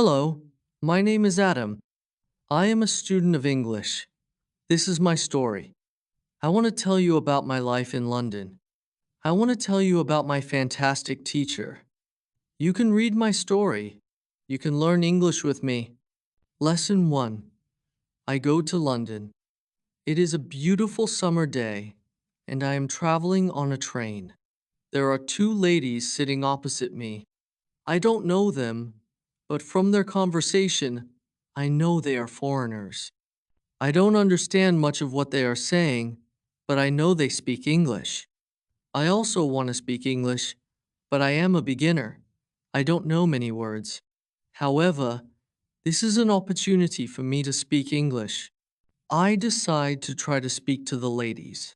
Hello, my name is Adam. I am a student of English. This is my story. I want to tell you about my life in London. I want to tell you about my fantastic teacher. You can read my story. You can learn English with me. Lesson 1. I go to London. It is a beautiful summer day, and I am traveling on a train. There are two ladies sitting opposite me. I don't know them, but from their conversation, I know they are foreigners. I don't understand much of what they are saying, but I know they speak English. I also want to speak English, but I am a beginner. I don't know many words. However, this is an opportunity for me to speak English. I decide to try to speak to the ladies.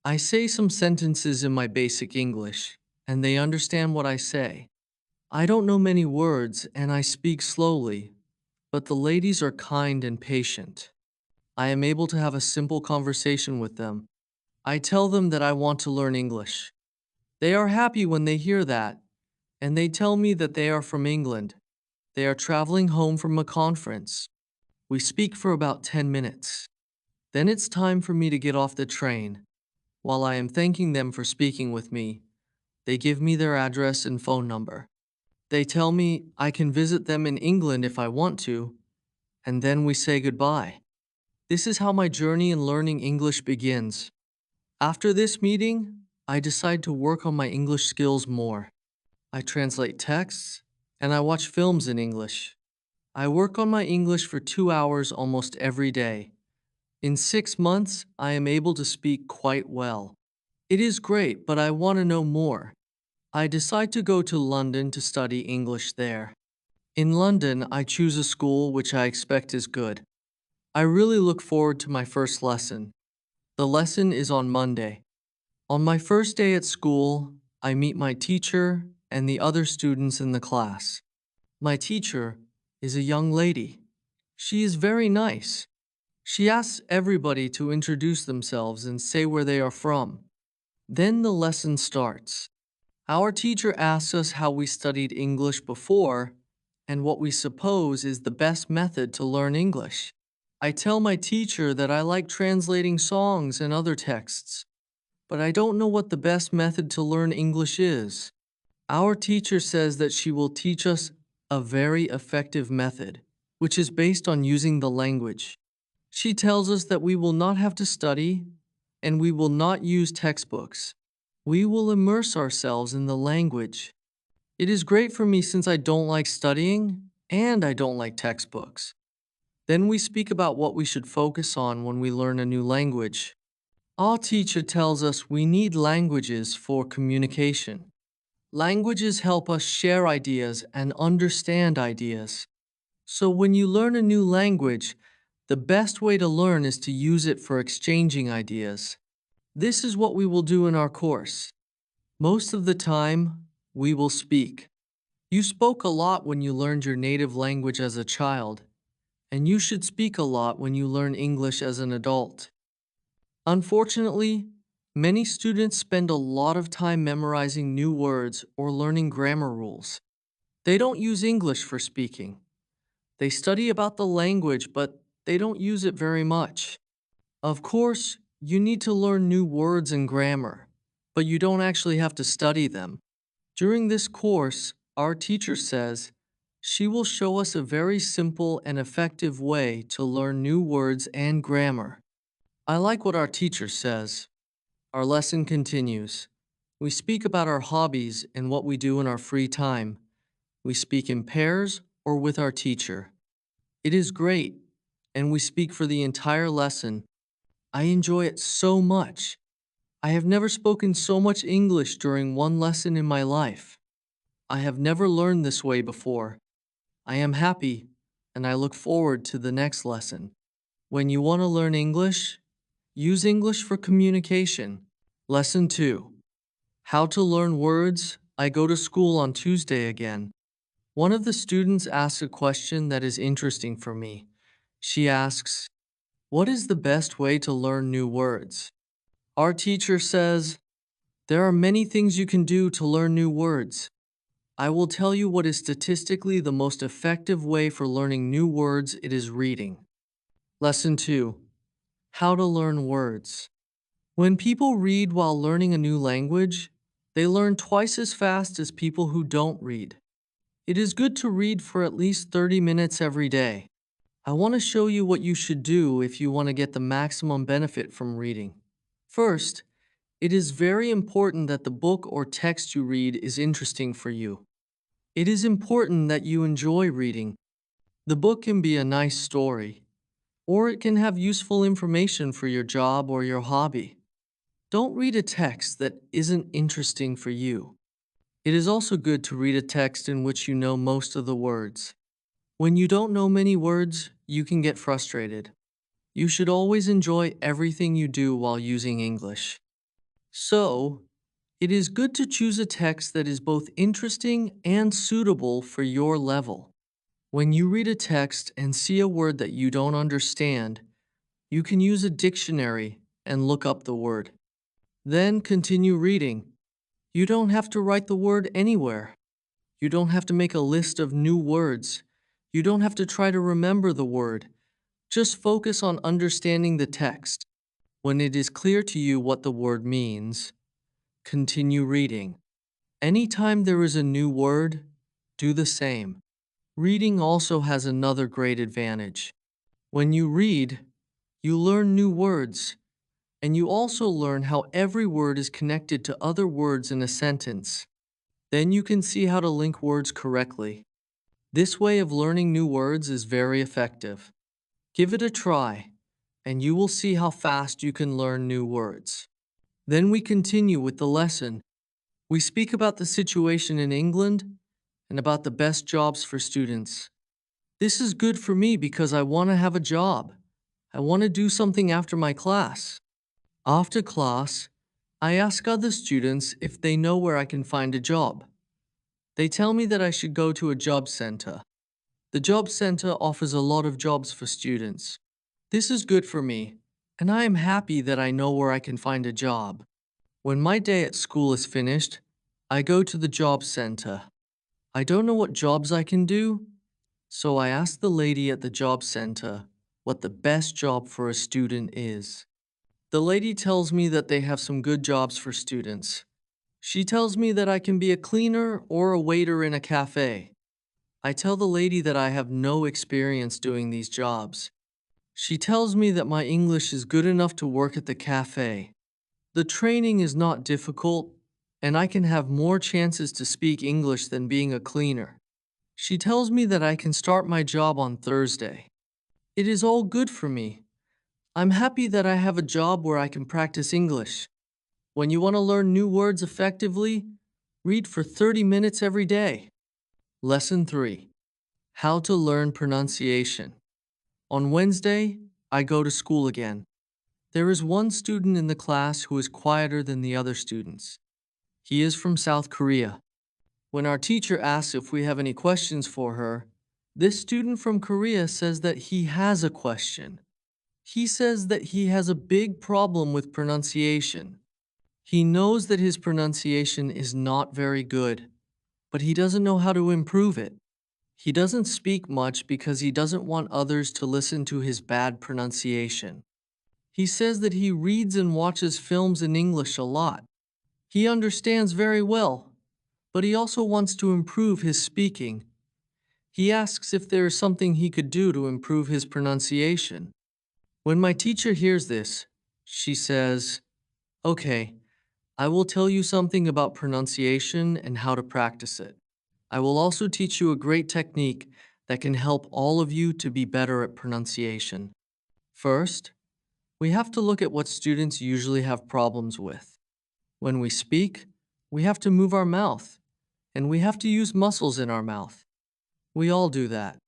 I say some sentences in my basic English, and they understand what I say. I don't know many words, and I speak slowly, but the ladies are kind and patient. I am able to have a simple conversation with them. I tell them that I want to learn English. They are happy when they hear that, and they tell me that they are from England. They are traveling home from a conference. We speak for about 10 minutes. Then it's time for me to get off the train. While I am thanking them for speaking with me, they give me their address and phone number. They tell me I can visit them in England if I want to, and then we say goodbye. This is how my journey in learning English begins. After this meeting, I decide to work on my English skills more. I translate texts, and I watch films in English. I work on my English for 2 hours almost every day. In 6 months, I am able to speak quite well. It is great, but I want to know more. I decide to go to London to study English there. In London, I choose a school which I expect is good. I really look forward to my first lesson. The lesson is on Monday. On my first day at school, I meet my teacher and the other students in the class. My teacher is a young lady. She is very nice. She asks everybody to introduce themselves and say where they are from. Then the lesson starts. Our teacher asks us how we studied English before and what we suppose is the best method to learn English. I tell my teacher that I like translating songs and other texts, but I don't know what the best method to learn English is. Our teacher says that she will teach us a very effective method, which is based on using the language. She tells us that we will not have to study and we will not use textbooks. We will immerse ourselves in the language. It is great for me since I don't like studying and I don't like textbooks. Then we speak about what we should focus on when we learn a new language. Our teacher tells us we need languages for communication. Languages help us share ideas and understand ideas. So when you learn a new language, the best way to learn is to use it for exchanging ideas. This is what we will do in our course. Most of the time, we will speak. You spoke a lot when you learned your native language as a child, and you should speak a lot when you learn English as an adult. Unfortunately, many students spend a lot of time memorizing new words or learning grammar rules. They don't use English for speaking. They study about the language, but they don't use it very much. Of course, you need to learn new words and grammar, but you don't actually have to study them. During this course, our teacher says she will show us a very simple and effective way to learn new words and grammar. I like what our teacher says. Our lesson continues. We speak about our hobbies and what we do in our free time. We speak in pairs or with our teacher. It is great, and we speak for the entire lesson. I enjoy it so much. I have never spoken so much English during one lesson in my life. I have never learned this way before. I am happy, and I look forward to the next lesson. When you want to learn English, use English for communication. Lesson 2. How to learn words. I go to school on Tuesday again. One of the students asks a question that is interesting for me. She asks, "What is the best way to learn new words?" Our teacher says, "There are many things you can do to learn new words. I will tell you what is statistically the most effective way for learning new words. It is reading. Lesson 2. How to learn words. When people read while learning a new language, they learn twice as fast as people who don't read. It is good to read for at least 30 minutes every day. I want to show you what you should do if you want to get the maximum benefit from reading. First, it is very important that the book or text you read is interesting for you. It is important that you enjoy reading. The book can be a nice story, or it can have useful information for your job or your hobby. Don't read a text that isn't interesting for you. It is also good to read a text in which you know most of the words. When you don't know many words, you can get frustrated. You should always enjoy everything you do while using English. So, it is good to choose a text that is both interesting and suitable for your level. When you read a text and see a word that you don't understand, you can use a dictionary and look up the word. Then continue reading. You don't have to write the word anywhere. You don't have to make a list of new words. You don't have to try to remember the word. Just focus on understanding the text. When it is clear to you what the word means, continue reading. Anytime there is a new word, do the same. Reading also has another great advantage. When you read, you learn new words, and you also learn how every word is connected to other words in a sentence. Then you can see how to link words correctly. This way of learning new words is very effective. Give it a try, and you will see how fast you can learn new words. Then we continue with the lesson. We speak about the situation in England and about the best jobs for students. This is good for me because I want to have a job. I want to do something after my class. After class, I ask other students if they know where I can find a job. They tell me that I should go to a job center. The job center offers a lot of jobs for students. This is good for me, and I am happy that I know where I can find a job. When my day at school is finished, I go to the job center. I don't know what jobs I can do, so I ask the lady at the job center what the best job for a student is. The lady tells me that they have some good jobs for students. She tells me that I can be a cleaner or a waiter in a cafe. I tell the lady that I have no experience doing these jobs. She tells me that my English is good enough to work at the cafe. The training is not difficult, and I can have more chances to speak English than being a cleaner. She tells me that I can start my job on Thursday. It is all good for me. I'm happy that I have a job where I can practice English. When you want to learn new words effectively, read for 30 minutes every day. Lesson 3. How to learn pronunciation. On Wednesday, I go to school again. There is one student in the class who is quieter than the other students. He is from South Korea. When our teacher asks if we have any questions for her, this student from Korea says that he has a question. He says that he has a big problem with pronunciation. He knows that his pronunciation is not very good, but he doesn't know how to improve it. He doesn't speak much because he doesn't want others to listen to his bad pronunciation. He says that he reads and watches films in English a lot. He understands very well, but he also wants to improve his speaking. He asks if there is something he could do to improve his pronunciation. When my teacher hears this, she says, "Okay, I will tell you something about pronunciation and how to practice it. I will also teach you a great technique that can help all of you to be better at pronunciation." First, we have to look at what students usually have problems with. When we speak, we have to move our mouth, and we have to use muscles in our mouth. We all do that.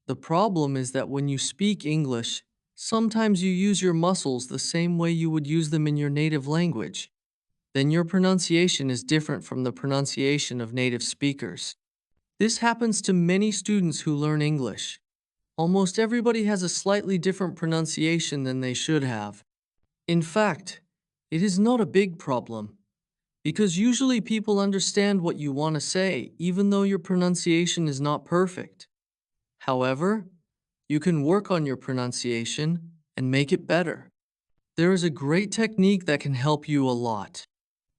The problem is that when you speak English, sometimes you use your muscles the same way you would use them in your native language. Then your pronunciation is different from the pronunciation of native speakers. This happens to many students who learn English. Almost everybody has a slightly different pronunciation than they should have. In fact, it is not a big problem. Because usually people understand what you want to say, even though your pronunciation is not perfect. However, you can work on your pronunciation and make it better. There is a great technique that can help you a lot.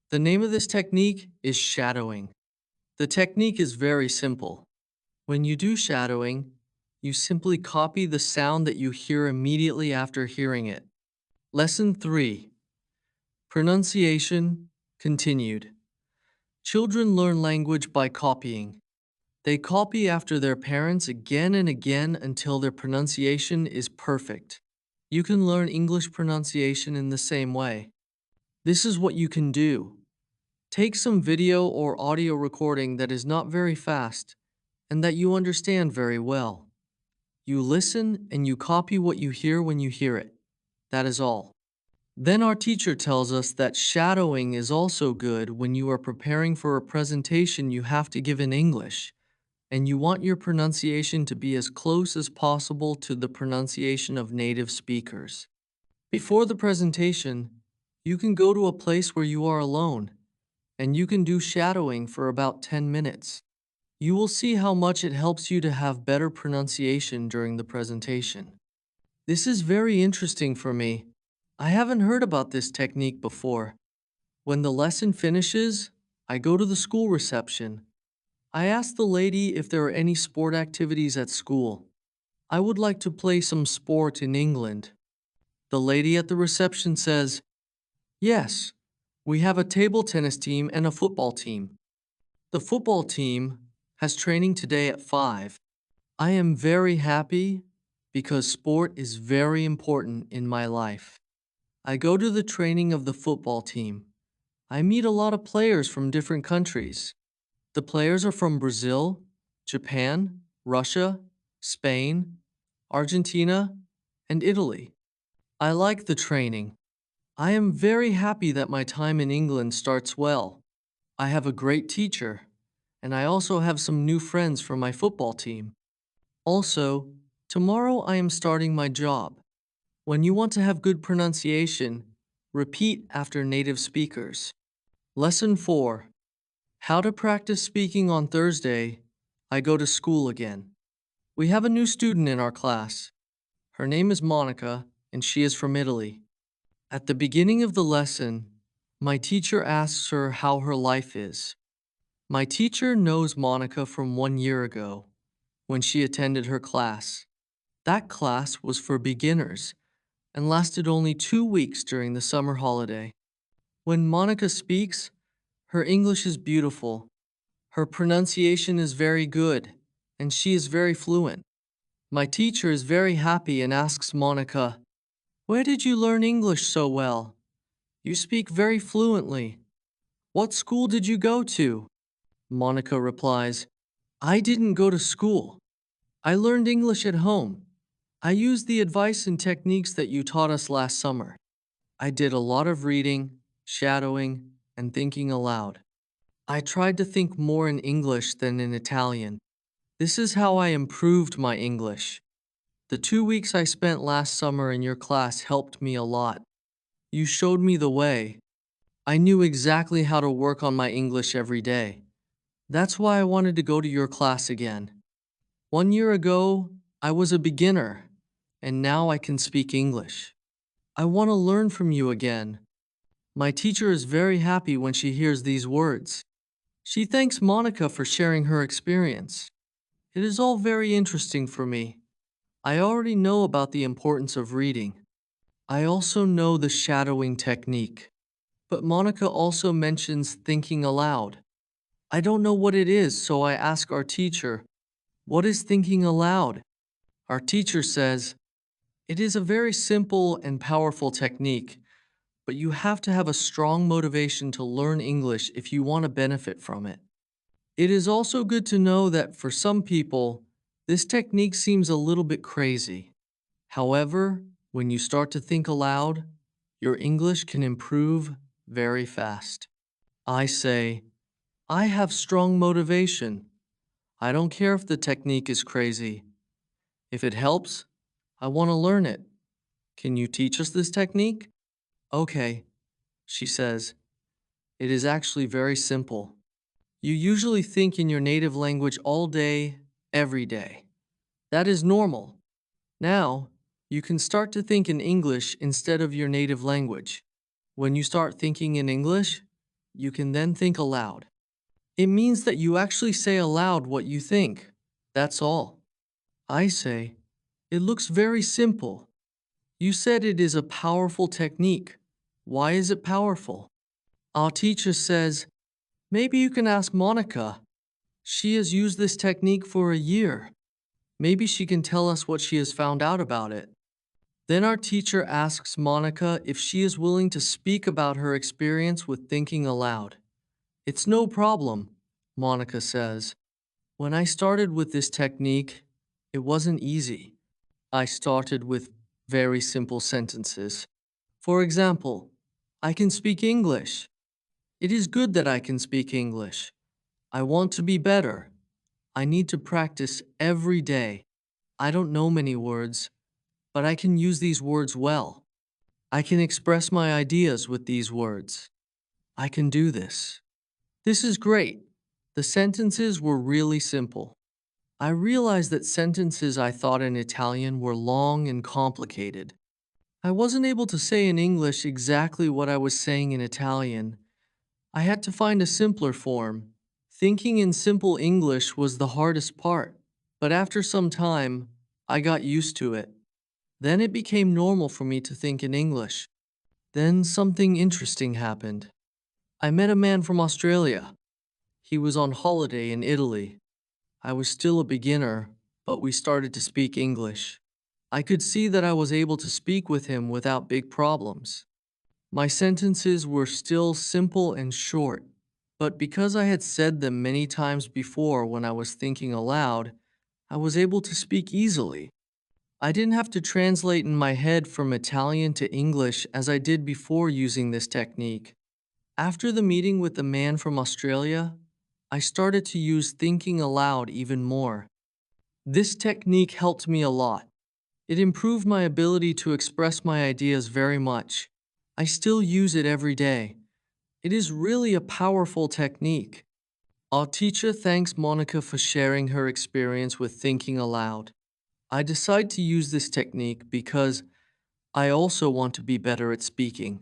The name of this technique is shadowing. The technique is very simple. When you do shadowing, you simply copy the sound that you hear immediately after hearing it. Lesson 3. Pronunciation continued. Children learn language by copying. They copy after their parents again and again until their pronunciation is perfect. You can learn English pronunciation in the same way. This is what you can do. Take some video or audio recording that is not very fast and that you understand very well. You listen and you copy what you hear when you hear it. That is all. Then our teacher tells us that shadowing is also good when you are preparing for a presentation you have to give in English, and you want your pronunciation to be as close as possible to the pronunciation of native speakers. Before the presentation, you can go to a place where you are alone, and you can do shadowing for about 10 minutes. You will see how much it helps you to have better pronunciation during the presentation. This is very interesting for me. I haven't heard about this technique before. When the lesson finishes, I go to the school reception. I ask the lady if there are any sport activities at school. I would like to play some sport in England. The lady at the reception says, "Yes, we have a table tennis team and a football team. The football team has training today at 5. I am very happy because sport is very important in my life. I go to the training of the football team. I meet a lot of players from different countries. The players are from Brazil, Japan, Russia, Spain, Argentina, and Italy. I like the training. I am very happy that my time in England starts well. I have a great teacher, and I also have some new friends from my football team. Also, tomorrow I am starting my job. When you want to have good pronunciation, repeat after native speakers. Lesson 4. How to practice speaking on Thursday. I go to school again. We have a new student in our class. Her name is Monica, and she is from Italy. At the beginning of the lesson, my teacher asks her how her life is. My teacher knows Monica from 1 year ago, when she attended her class. That class was for beginners and lasted only 2 weeks during the summer holiday. When Monica speaks, her English is beautiful. Her pronunciation is very good, and she is very fluent. My teacher is very happy and asks Monica, "Where did you learn English so well? You speak very fluently. What school did you go to?" Monica replies, "I didn't go to school. I learned English at home. I used the advice and techniques that you taught us last summer. I did a lot of reading, shadowing, and thinking aloud. I tried to think more in English than in Italian. This is how I improved my English. The 2 weeks I spent last summer in your class helped me a lot. You showed me the way. I knew exactly how to work on my English every day. That's why I wanted to go to your class again. 1 year ago, I was a beginner, and now I can speak English. I want to learn from you again." My teacher is very happy when she hears these words. She thanks Monica for sharing her experience. It is all very interesting for me. I already know about the importance of reading. I also know the shadowing technique. But Monica also mentions thinking aloud. I don't know what it is, so I ask our teacher, "What is thinking aloud?" Our teacher says, "It is a very simple and powerful technique, but you have to have a strong motivation to learn English if you want to benefit from it." It is also good to know that for some people, this technique seems a little bit crazy. However, when you start to think aloud, your English can improve very fast. I say, I have strong motivation. I don't care if the technique is crazy. If it helps, I want to learn it. Can you teach us this technique? Okay, she says. It is actually very simple. You usually think in your native language all day, every day. That is normal. Now, you can start to think in English instead of your native language. When you start thinking in English, you can then think aloud. It means that you actually say aloud what you think. That's all. I say, it looks very simple. You said it is a powerful technique. Why is it powerful? Our teacher says, maybe you can ask Monica. She has used this technique for a year. Maybe she can tell us what she has found out about it. Then our teacher asks Monica if she is willing to speak about her experience with thinking aloud. It's no problem, Monica says. When I started with this technique, it wasn't easy. I started with very simple sentences. For example, I can speak English. It is good that I can speak English. I want to be better. I need to practice every day. I don't know many words, but I can use these words well. I can express my ideas with these words. I can do this. This is great. The sentences were really simple. I realized that sentences I thought in Italian were long and complicated. I wasn't able to say in English exactly what I was saying in Italian. I had to find a simpler form. Thinking in simple English was the hardest part, but after some time, I got used to it. Then it became normal for me to think in English. Then something interesting happened. I met a man from Australia. He was on holiday in Italy. I was still a beginner, but we started to speak English. I could see that I was able to speak with him without big problems. My sentences were still simple and short, but because I had said them many times before when I was thinking aloud, I was able to speak easily. I didn't have to translate in my head from Italian to English as I did before using this technique. After the meeting with the man from Australia, I started to use thinking aloud even more. This technique helped me a lot. It improved my ability to express my ideas very much. I still use it every day. It is really a powerful technique. Our teacher thanks Monica for sharing her experience with thinking aloud. I decide to use this technique because I also want to be better at speaking.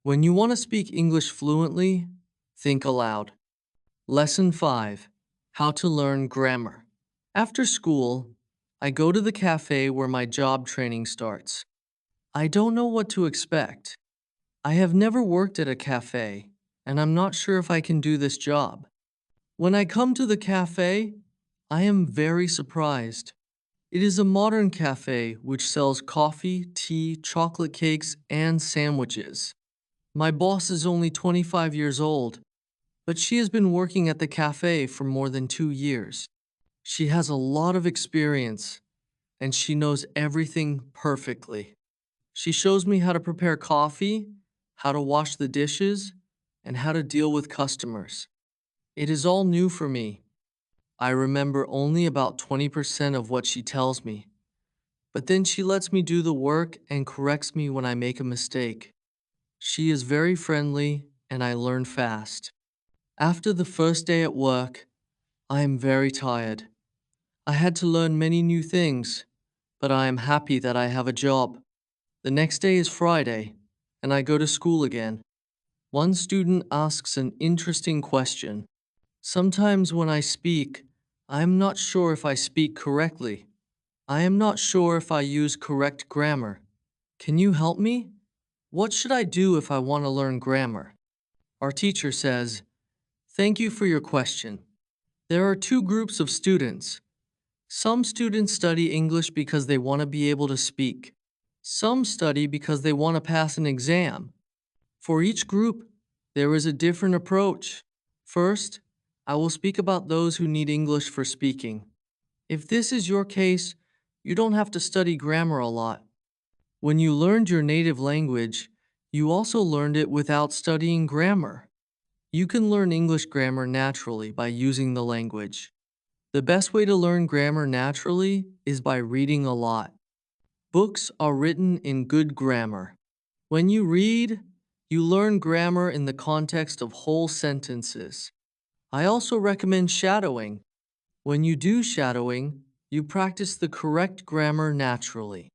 When you want to speak English fluently, think aloud. Lesson 5. How to learn grammar. After school, I go to the cafe where my job training starts. I don't know what to expect. I have never worked at a cafe, and I'm not sure if I can do this job. When I come to the cafe, I am very surprised. It is a modern cafe which sells coffee, tea, chocolate cakes, and sandwiches. My boss is only 25 years old, but she has been working at the cafe for more than 2 years. She has a lot of experience, and she knows everything perfectly. She shows me how to prepare coffee, how to wash the dishes, and how to deal with customers. It is all new for me. I remember only about 20% of what she tells me, but then she lets me do the work and corrects me when I make a mistake. She is very friendly, and I learn fast. After the first day at work, I am very tired. I had to learn many new things, but I am happy that I have a job. The next day is Friday, and I go to school again. One student asks an interesting question. Sometimes when I speak, I am not sure if I speak correctly. I am not sure if I use correct grammar. Can you help me? What should I do if I want to learn grammar? Our teacher says, "Thank you for your question. There are two groups of students. Some students study English because they want to be able to speak. Some study because they want to pass an exam. For each group, there is a different approach. First, I will speak about those who need English for speaking. If this is your case, you don't have to study grammar a lot. When you learned your native language, you also learned it without studying grammar. You can learn English grammar naturally by using the language. The best way to learn grammar naturally is by reading a lot. Books are written in good grammar. When you read, You learn grammar in the context of whole sentences. I also recommend shadowing. When you do shadowing, you practice the correct grammar naturally.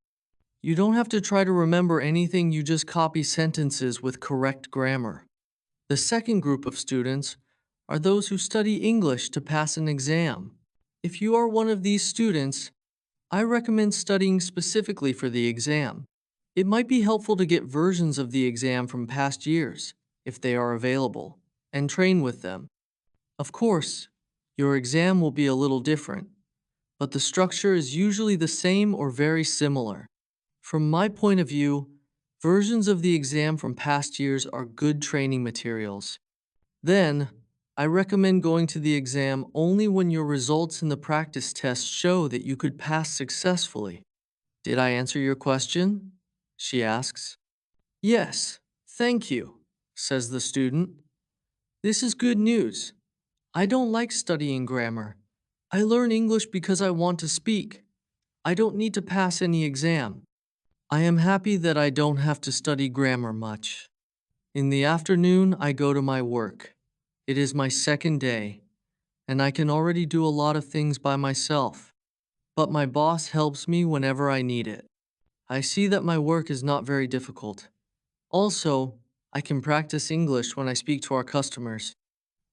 You don't have to try to remember anything, you just copy sentences with correct grammar. The second group of students are those who study English to pass an exam. If you are one of these students, I recommend studying specifically for the exam. It might be helpful to get versions of the exam from past years, if they are available, and train with them. Of course, your exam will be a little different, but the structure is usually the same or very similar. From my point of view, versions of the exam from past years are good training materials. Then, I recommend going to the exam only when your results in the practice test show that you could pass successfully. Did I answer your question? She asks. Yes, thank you, says the student. This is good news. I don't like studying grammar. I learn English because I want to speak. I don't need to pass any exam. I am happy that I don't have to study grammar much. In the afternoon, I go to my work. It is my second day, and I can already do a lot of things by myself. But my boss helps me whenever I need it. I see that my work is not very difficult. Also, I can practice English when I speak to our customers.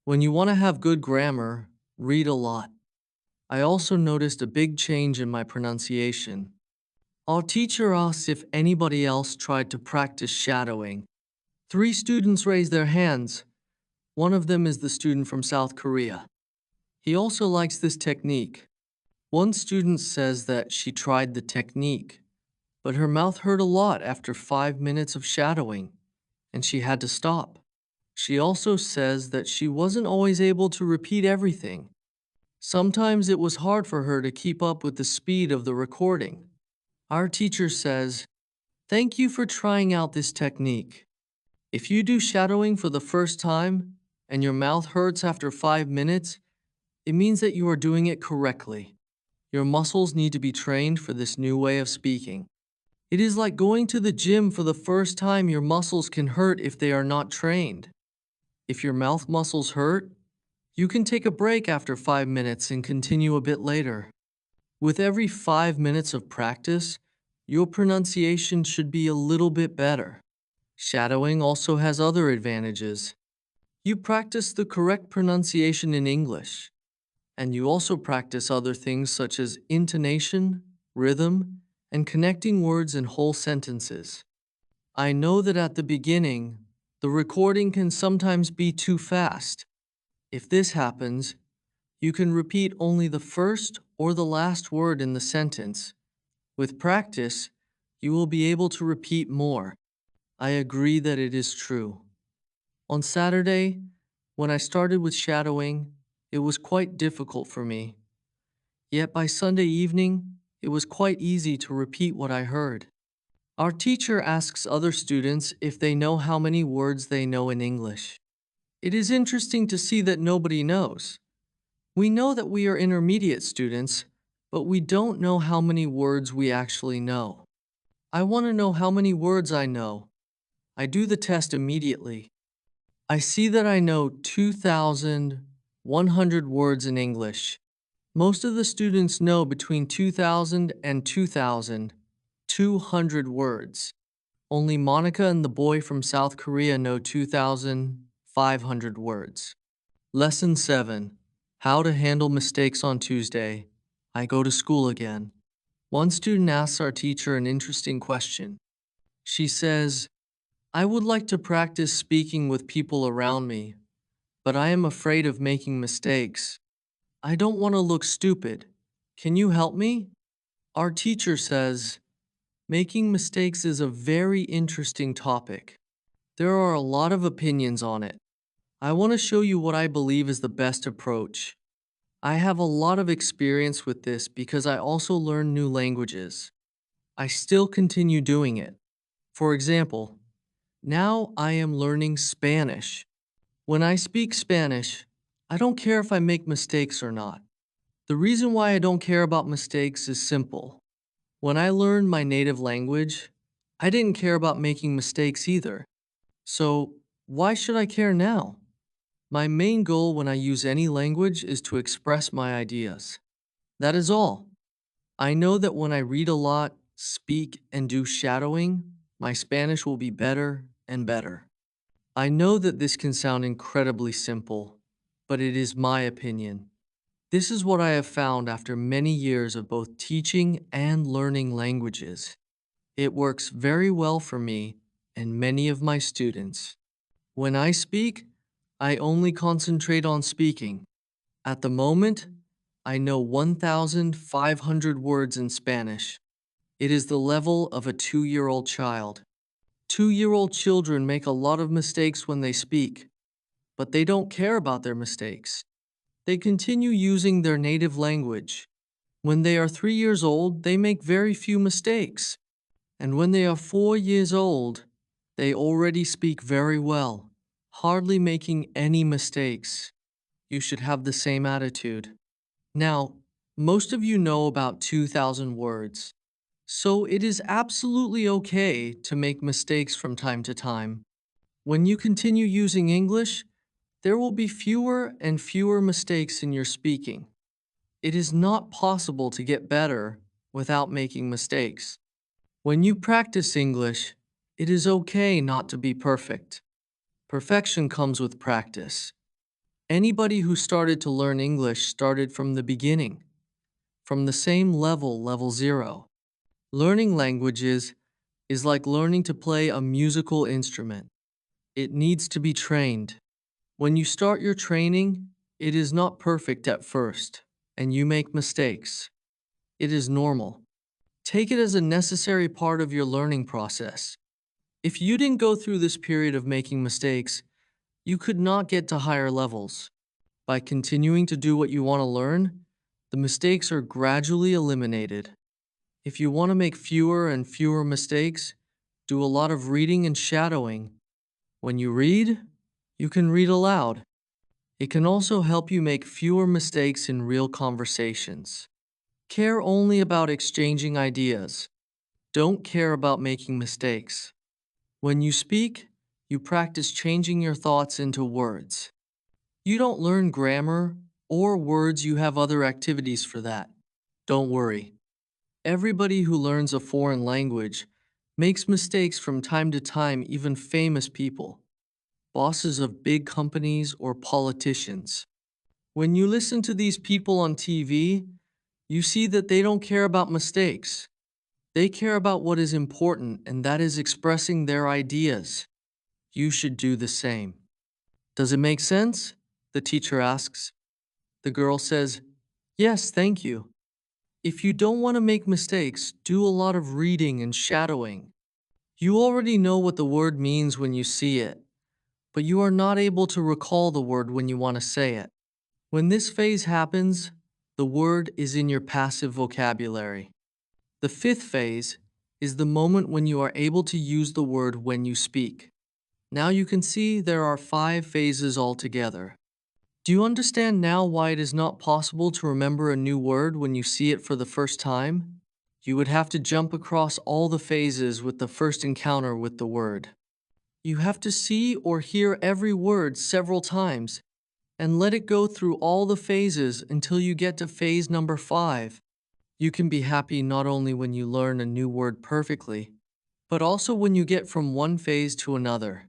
When you want to have good grammar, read a lot. I also noticed a big change in my pronunciation. Our teacher asked if anybody else tried to practice shadowing. 3 students raised their hands. One of them is the student from South Korea. He also likes this technique. One student says that she tried the technique, but her mouth hurt a lot after 5 minutes of shadowing, and she had to stop. She also says that she wasn't always able to repeat everything. Sometimes it was hard for her to keep up with the speed of the recording. Our teacher says, "Thank you for trying out this technique. If you do shadowing for the first time and your mouth hurts after 5 minutes, it means that you are doing it correctly. Your muscles need to be trained for this new way of speaking. It is like going to the gym for the first time. Your muscles can hurt if they are not trained. If your mouth muscles hurt, you can take a break after 5 minutes and continue a bit later. With every 5 minutes of practice, your pronunciation should be a little bit better." Shadowing also has other advantages. You practice the correct pronunciation in English, and you also practice other things such as intonation, rhythm, and connecting words in whole sentences. I know that at the beginning, the recording can sometimes be too fast. If this happens, you can repeat only the first or the last word in the sentence. With practice, you will be able to repeat more. I agree that it is true. On Saturday, when I started with shadowing, it was quite difficult for me. Yet by Sunday evening, it was quite easy to repeat what I heard. Our teacher asks other students if they know how many words they know in English. It is interesting to see that nobody knows. We know that we are intermediate students, but we don't know how many words we actually know. I want to know how many words I know. I do the test immediately. I see that I know 2,100 words in English. Most of the students know between 2,000 and 2,200 words. Only Monica and the boy from South Korea know 2,500 words. Lesson 7. How to handle mistakes on Tuesday. I go to school again. One student asks our teacher an interesting question. She says, "I would like to practice speaking with people around me, but I am afraid of making mistakes. I don't want to look stupid. Can you help me?" Our teacher says, making mistakes is a very interesting topic. There are a lot of opinions on it. I want to show you what I believe is the best approach. I have a lot of experience with this because I also learn new languages. I still continue doing it. For example, now I am learning Spanish. When I speak Spanish, I don't care if I make mistakes or not. The reason why I don't care about mistakes is simple. When I learned my native language, I didn't care about making mistakes either. So, why should I care now? My main goal when I use any language is to express my ideas. That is all. I know that when I read a lot, speak, and do shadowing, my Spanish will be better and better. I know that this can sound incredibly simple, but it is my opinion. This is what I have found after many years of both teaching and learning languages. It works very well for me and many of my students. When I speak, I only concentrate on speaking. At the moment, I know 1,500 words in Spanish. It is the level of a 2-year-old child. 2-year-old children make a lot of mistakes when they speak, but they don't care about their mistakes. They continue using their native language. When they are 3 years old, they make very few mistakes. And when they are 4 years old, they already speak very well, hardly making any mistakes. You should have the same attitude. Now, most of you know about 2,000 words, so it is absolutely okay to make mistakes from time to time. When you continue using English, there will be fewer and fewer mistakes in your speaking. It is not possible to get better without making mistakes. When you practice English, it is okay not to be perfect. Perfection comes with practice. Anybody who started to learn English started from the beginning, from the same level, level 0. Learning languages is like learning to play a musical instrument. It needs to be trained. When you start your training, it is not perfect at first, and you make mistakes. It is normal. Take it as a necessary part of your learning process. If you didn't go through this period of making mistakes, you could not get to higher levels. By continuing to do what you want to learn, the mistakes are gradually eliminated. If you want to make fewer and fewer mistakes, do a lot of reading and shadowing. When you read, you can read aloud. It can also help you make fewer mistakes in real conversations. Care only about exchanging ideas. Don't care about making mistakes. When you speak, you practice changing your thoughts into words. You don't learn grammar or words, you have other activities for that. Don't worry. Everybody who learns a foreign language makes mistakes from time to time, even famous people, bosses of big companies or politicians. When you listen to these people on TV, you see that they don't care about mistakes. They care about what is important, and that is expressing their ideas. You should do the same. Does it make sense? The teacher asks. The girl says, "Yes, thank you." If you don't want to make mistakes, do a lot of reading and shadowing. You already know what the word means when you see it, but you are not able to recall the word when you want to say it. When this phase happens, the word is in your passive vocabulary. The fifth phase is the moment when you are able to use the word when you speak. Now you can see there are 5 phases altogether. Do you understand now why it is not possible to remember a new word when you see it for the first time? You would have to jump across all the phases with the first encounter with the word. You have to see or hear every word several times and let it go through all the phases until you get to phase number 5. You can be happy not only when you learn a new word perfectly, but also when you get from one phase to another.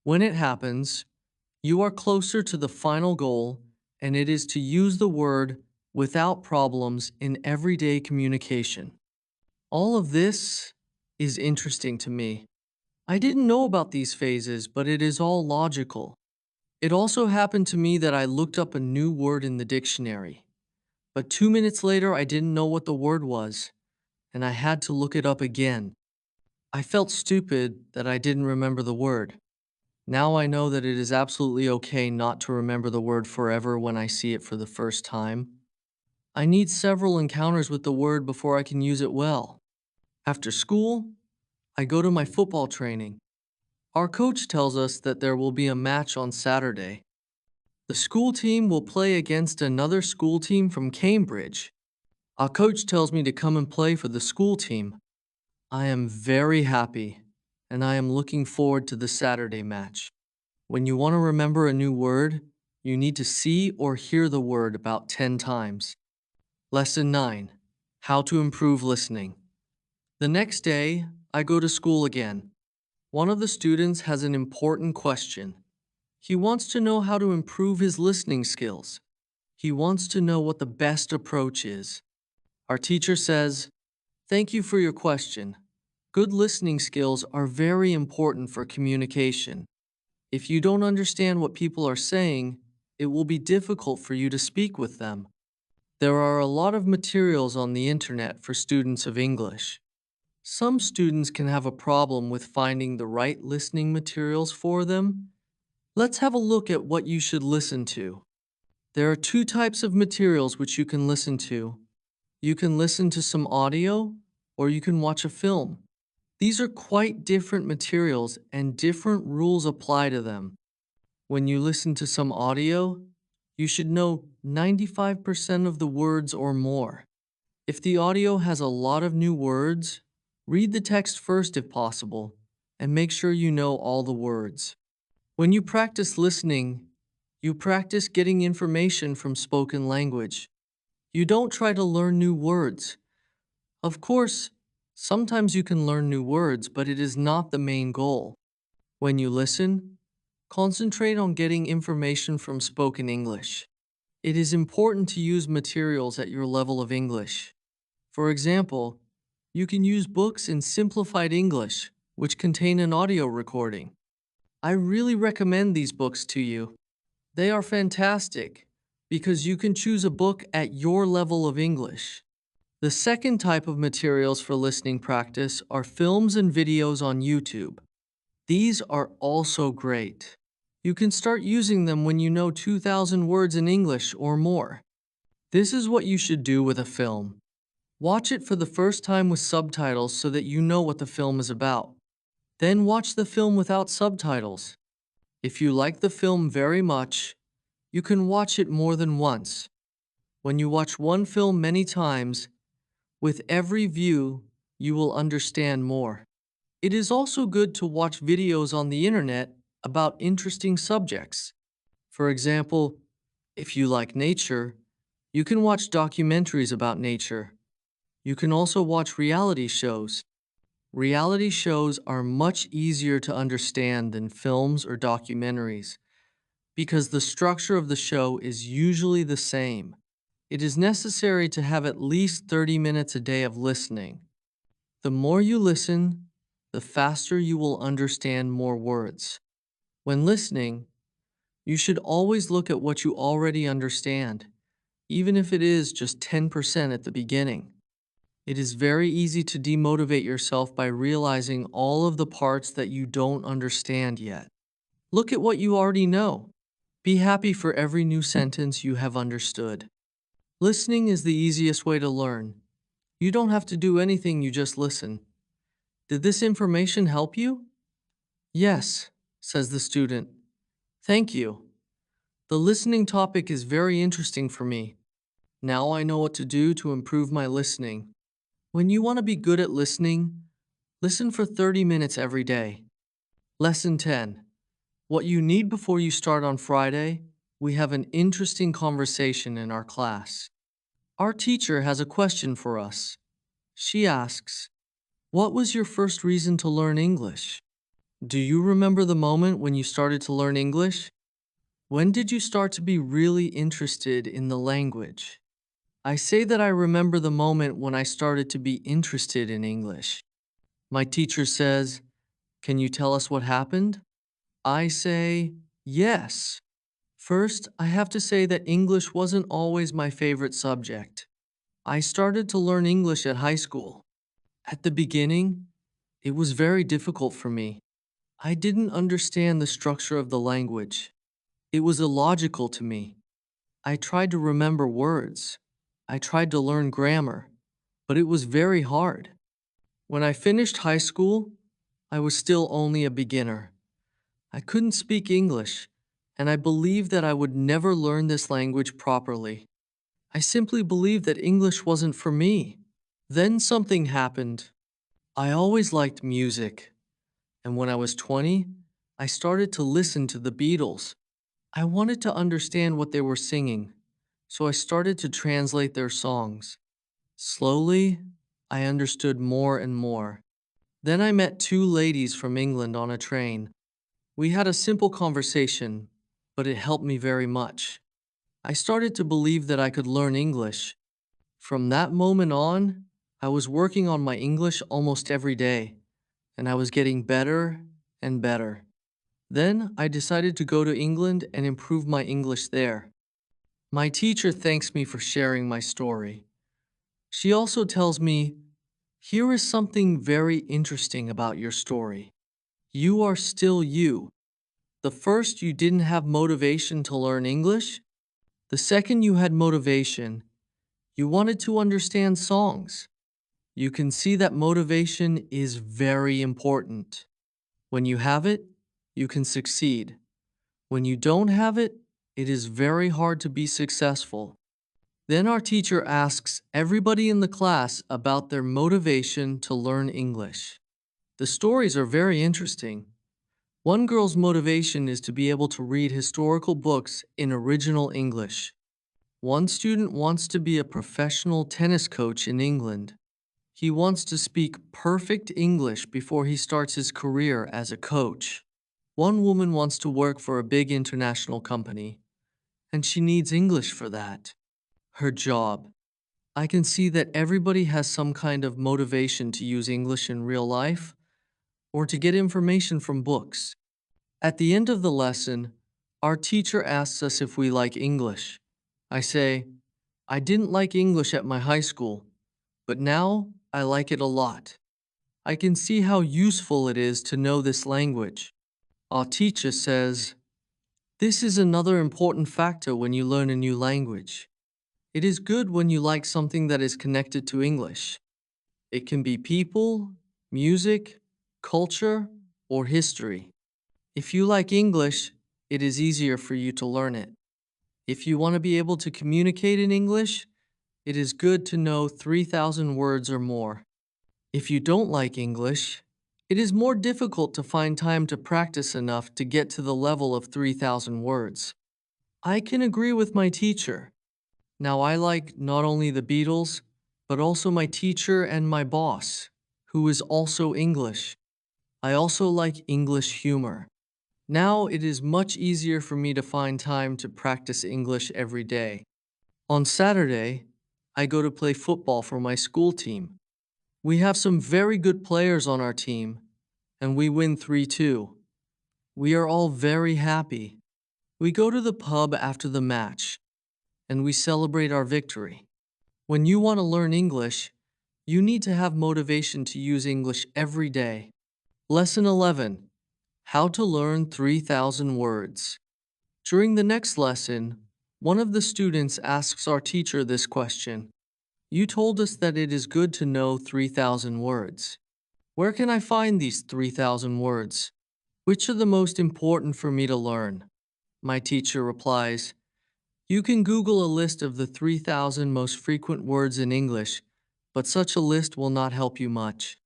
When it happens, you are closer to the final goal, and it is to use the word without problems in everyday communication. All of this is interesting to me. I didn't know about these phases, but it is all logical. It also happened to me that I looked up a new word in the dictionary, but 2 minutes later I didn't know what the word was, and I had to look it up again. I felt stupid that I didn't remember the word. Now I know that it is absolutely okay not to remember the word forever when I see it for the first time. I need several encounters with the word before I can use it well. After school, I go to my football training. Our coach tells us that there will be a match on Saturday. The school team will play against another school team from Cambridge. Our coach tells me to come and play for the school team. I am very happy. and I am looking forward to the Saturday match. When you want to remember a new word, you need to see or hear the word about 10 times. Lesson 9. How to improve listening. The next day, I go to school again. One of the students has an important question. He wants to know how to improve his listening skills. He wants to know what the best approach is. Our teacher says, "Thank you for your question. Good listening skills are very important for communication. If you don't understand what people are saying, it will be difficult for you to speak with them." There are a lot of materials on the internet for students of English. Some students can have a problem with finding the right listening materials for them. Let's have a look at what you should listen to. There are two types of materials which you can listen to. You can listen to some audio, or you can watch a film. These are quite different materials and different rules apply to them. When you listen to some audio, you should know 95% of the words or more. If the audio has a lot of new words, read the text first if possible, and make sure you know all the words. When you practice listening, you practice getting information from spoken language. You don't try to learn new words. Of course, sometimes you can learn new words, but it is not the main goal. When you listen, concentrate on getting information from spoken English. It is important to use materials at your level of English. For example, you can use books in simplified English, which contain an audio recording. I really recommend these books to you. They are fantastic because you can choose a book at your level of English. The second type of materials for listening practice are films and videos on YouTube. These are also great. You can start using them when you know 2,000 words in English or more. This is what you should do with a film. Watch it for the first time with subtitles so that you know what the film is about. Then watch the film without subtitles. If you like the film very much, you can watch it more than once. When you watch one film many times, with every view, you will understand more. It is also good to watch videos on the internet about interesting subjects. For example, if you like nature, you can watch documentaries about nature. You can also watch reality shows. Reality shows are much easier to understand than films or documentaries because the structure of the show is usually the same. It is necessary to have at least 30 minutes a day of listening. The more you listen, the faster you will understand more words. When listening, you should always look at what you already understand, even if it is just 10% at the beginning. It is very easy to demotivate yourself by realizing all of the parts that you don't understand yet. Look at what you already know. Be happy for every new sentence you have understood. Listening is the easiest way to learn. You don't have to do anything, you just listen. Did this information help you? Yes, says the student. Thank you. The listening topic is very interesting for me. Now I know what to do to improve my listening. When you want to be good at listening, listen for 30 minutes every day. Lesson 10. What you need before you start on Friday, we have an interesting conversation in our class. Our teacher has a question for us. She asks, "What was your first reason to learn English?" Do you remember the moment when you started to learn English? When did you start to be really interested in the language? I say that I remember the moment when I started to be interested in English. My teacher says, "Can you tell us what happened?" I say, "Yes." First, I have to say that English wasn't always my favorite subject. I started to learn English at high school. At the beginning, it was very difficult for me. I didn't understand the structure of the language. It was illogical to me. I tried to remember words. I tried to learn grammar, but it was very hard. When I finished high school, I was still only a beginner. I couldn't speak English, and I believed that I would never learn this language properly. I simply believed that English wasn't for me. Then something happened. I always liked music, And when I was 20, I started to listen to the Beatles. I wanted to understand what they were singing, so I started to translate their songs. Slowly, I understood more and more. Then I met two ladies from England on a train. We had a simple conversation, but it helped me very much. I started to believe that I could learn English. From that moment on, I was working on my English almost every day, and I was getting better and better. Then I decided to go to England and improve my English there. My teacher thanks me for sharing my story. She also tells me, "Here is something very interesting about your story. You are still you. The first, you didn't have motivation to learn English. The second, you had motivation. You wanted to understand songs. You can see that motivation is very important. When you have it, you can succeed. When you don't have it, it is very hard to be successful." Then our teacher asks everybody in the class about their motivation to learn English. The stories are very interesting. One girl's motivation is to be able to read historical books in original English. One student wants to be a professional tennis coach in England. He wants to speak perfect English before he starts his career as a coach. One woman wants to work for a big international company, and she needs English for that. Her job. I can see that everybody has some kind of motivation to use English in real life or to get information from books. At the end of the lesson, our teacher asks us if we like English. I say, "I didn't like English at my high school, but now I like it a lot. I can see how useful it is to know this language." Our teacher says, "This is another important factor when you learn a new language. It is good when you like something that is connected to English. It can be people, music, culture, or history. If you like English, it is easier for you to learn it. If you want to be able to communicate in English, it is good to know 3,000 words or more. If you don't like English, it is more difficult to find time to practice enough to get to the level of 3,000 words." I can agree with my teacher. Now I like not only the Beatles, but also my teacher and my boss, who is also English. I also like English humor. Now it is much easier for me to find time to practice English every day. On Saturday, I go to play football for my school team. We have some very good players on our team, and we win 3-2. We are all very happy. We go to the pub after the match, and we celebrate our victory. When you want to learn English, you need to have motivation to use English every day. Lesson 11. How to learn 3,000 words. During the next lesson, one of the students asks our teacher this question. "You told us that it is good to know 3,000 words. Where can I find these 3,000 words? Which are the most important for me to learn?" My teacher replies, "You can Google a list of the 3,000 most frequent words in English, but such a list will not help you much.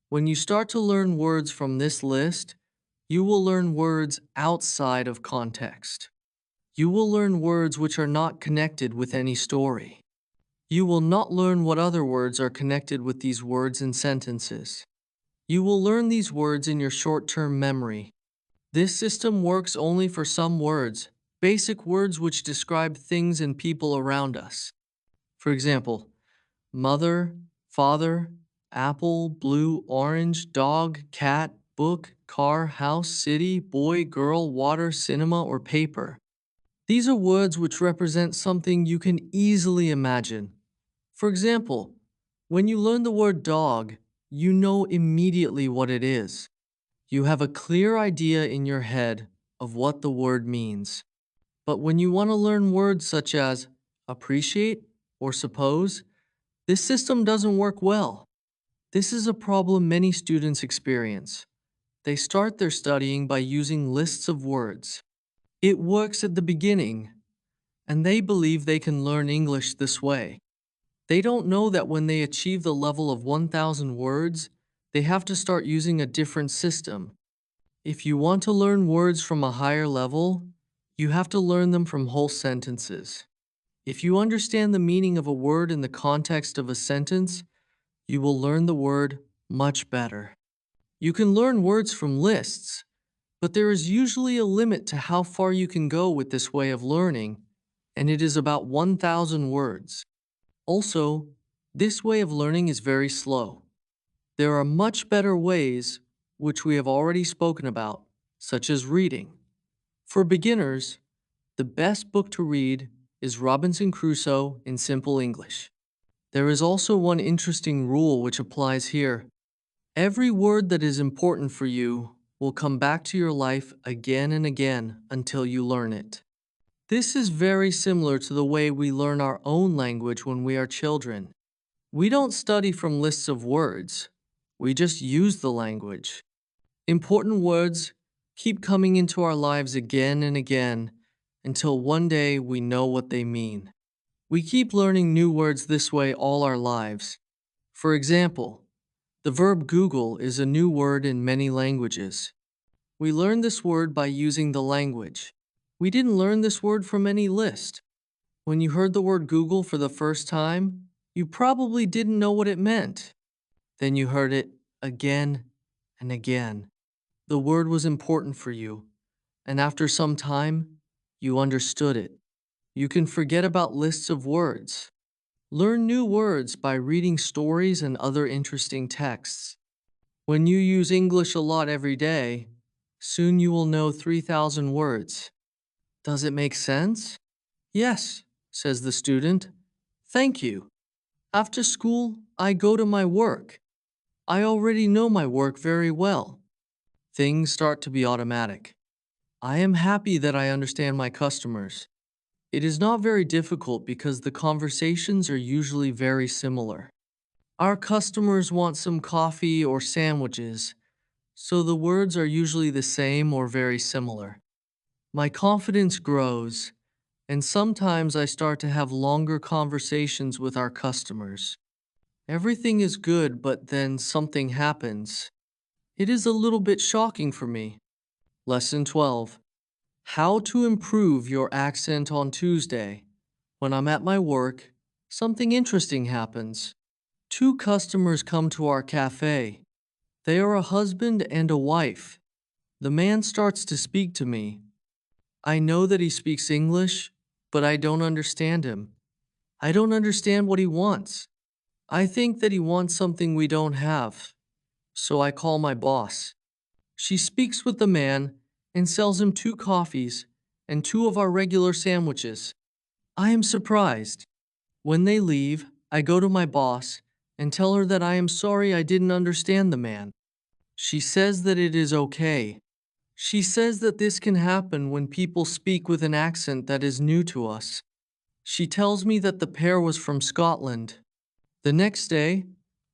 When you start to learn words from this list, you will learn words outside of context. You will learn words which are not connected with any story. You will not learn what other words are connected with these words and sentences. You will learn these words in your short-term memory. This system works only for some words, basic words which describe things and people around us. For example, mother, father, apple, blue, orange, dog, cat, book, car, house, city, boy, girl, water, cinema, or paper. These are words which represent something you can easily imagine. For example, when you learn the word dog, you know immediately what it is. You have a clear idea in your head of what the word means. But when you want to learn words such as appreciate or suppose, this system doesn't work well. This is a problem many students experience. They start their studying by using lists of words. It works at the beginning, and they believe they can learn English this way. They don't know that when they achieve the level of 1,000 words, they have to start using a different system. If you want to learn words from a higher level, you have to learn them from whole sentences. If you understand the meaning of a word in the context of a sentence, you will learn the word much better. You can learn words from lists, but there is usually a limit to how far you can go with this way of learning, and it is about 1,000 words. Also, this way of learning is very slow. There are much better ways, which we have already spoken about, such as reading. For beginners, the best book to read is Robinson Crusoe in Simple English. There is also one interesting rule which applies here. Every word that is important for you will come back to your life again and again until you learn it. This is very similar to the way we learn our own language when we are children. We don't study from lists of words. We just use the language. Important words keep coming into our lives again and again until one day we know what they mean. We keep learning new words this way all our lives. For example, the verb Google is a new word in many languages. We learned this word by using the language. We didn't learn this word from any list. When you heard the word Google for the first time, you probably didn't know what it meant. Then you heard it again and again. The word was important for you, and after some time, you understood it. You can forget about lists of words. Learn new words by reading stories and other interesting texts. When you use English a lot every day, soon you will know 3,000 words. Does it make sense? Yes, says the student. Thank you. After school, I go to my work. I already know my work very well. Things start to be automatic. I am happy that I understand my customers. It is not very difficult because the conversations are usually very similar. Our customers want some coffee or sandwiches, so the words are usually the same or very similar. My confidence grows, and sometimes I start to have longer conversations with our customers. Everything is good, but then something happens. It is a little bit shocking for me. Lesson 12. How to improve your accent on Tuesday. When I'm at my work, something interesting happens. Two customers come to our cafe. They are a husband and a wife. The man starts to speak to me. I know that he speaks English, but I don't understand him. I don't understand what he wants. I think that he wants something we don't have. So I call my boss. She speaks with the man and sells him 2 coffees and 2 of our regular sandwiches. I am surprised. When they leave, I go to my boss and tell her that I am sorry I didn't understand the man. She says that it is okay. She says that this can happen when people speak with an accent that is new to us. She tells me that the pair was from Scotland. The next day,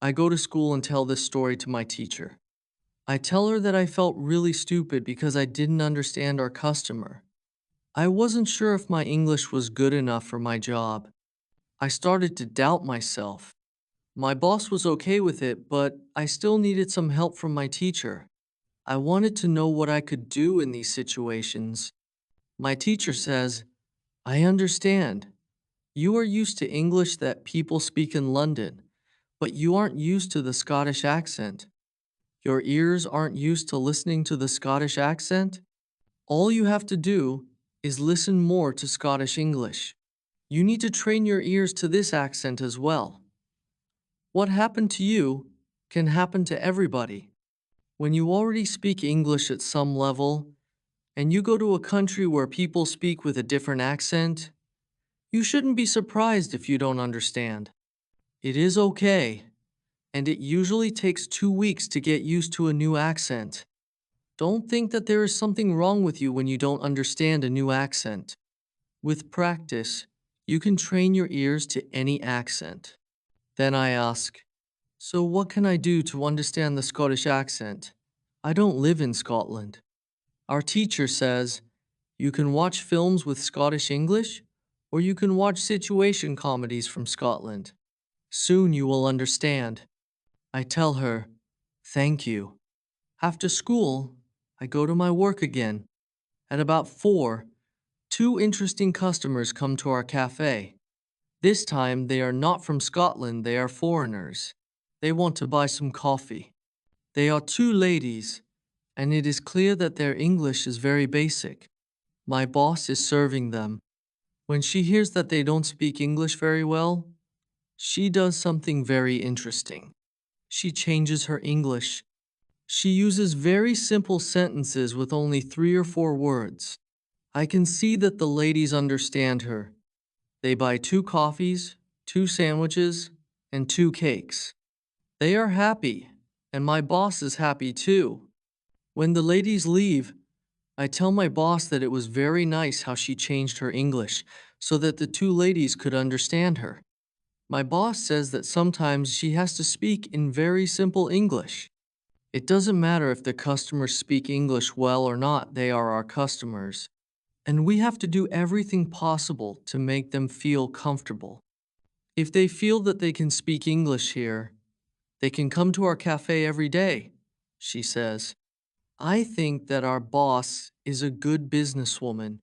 I go to school and tell this story to my teacher. I tell her that I felt really stupid because I didn't understand our customer. I wasn't sure if my English was good enough for my job. I started to doubt myself. My boss was okay with it, but I still needed some help from my teacher. I wanted to know what I could do in these situations. My teacher says, I understand. You are used to English that people speak in London, but you aren't used to the Scottish accent. Your ears aren't used to listening to the Scottish accent? All you have to do is listen more to Scottish English. You need to train your ears to this accent as well. What happened to you can happen to everybody. When you already speak English at some level, and you go to a country where people speak with a different accent, you shouldn't be surprised if you don't understand. It is okay, and it usually takes 2 weeks to get used to a new accent. Don't think that there is something wrong with you when you don't understand a new accent. With practice, you can train your ears to any accent. Then I ask, so what can I do to understand the Scottish accent? I don't live in Scotland. Our teacher says, you can watch films with Scottish English, or you can watch situation comedies from Scotland. Soon you will understand. I tell her, thank you. After school, I go to my work again. At about 4, two interesting customers come to our cafe. This time, they are not from Scotland, they are foreigners. They want to buy some coffee. They are two ladies, and it is clear that their English is very basic. My boss is serving them. When she hears that they don't speak English very well, she does something very interesting. She changes her English. She uses very simple sentences with only 3 or 4 words. I can see that the ladies understand her. They buy 2 coffees, 2 sandwiches, and 2 cakes. They are happy, and my boss is happy too. When the ladies leave, I tell my boss that it was very nice how she changed her English so that the two ladies could understand her. My boss says that sometimes she has to speak in very simple English. It doesn't matter if the customers speak English well or not, they are our customers. And we have to do everything possible to make them feel comfortable. If they feel that they can speak English here, they can come to our cafe every day, she says. I think that our boss is a good businesswoman.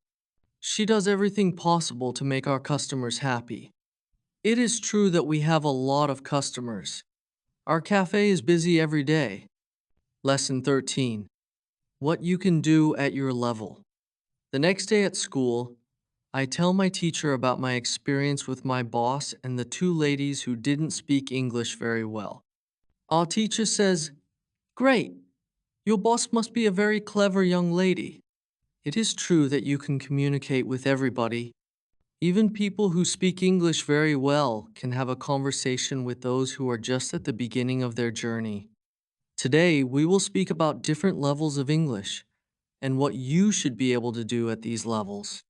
She does everything possible to make our customers happy. It is true that we have a lot of customers. Our cafe is busy every day. Lesson 13. What you can do at your level. The next day at school, I tell my teacher about my experience with my boss and the two ladies who didn't speak English very well. Our teacher says, "Great, your boss must be a very clever young lady." It is true that you can communicate with everybody. Even people who speak English very well can have a conversation with those who are just at the beginning of their journey. Today, we will speak about different levels of English and what you should be able to do at these levels.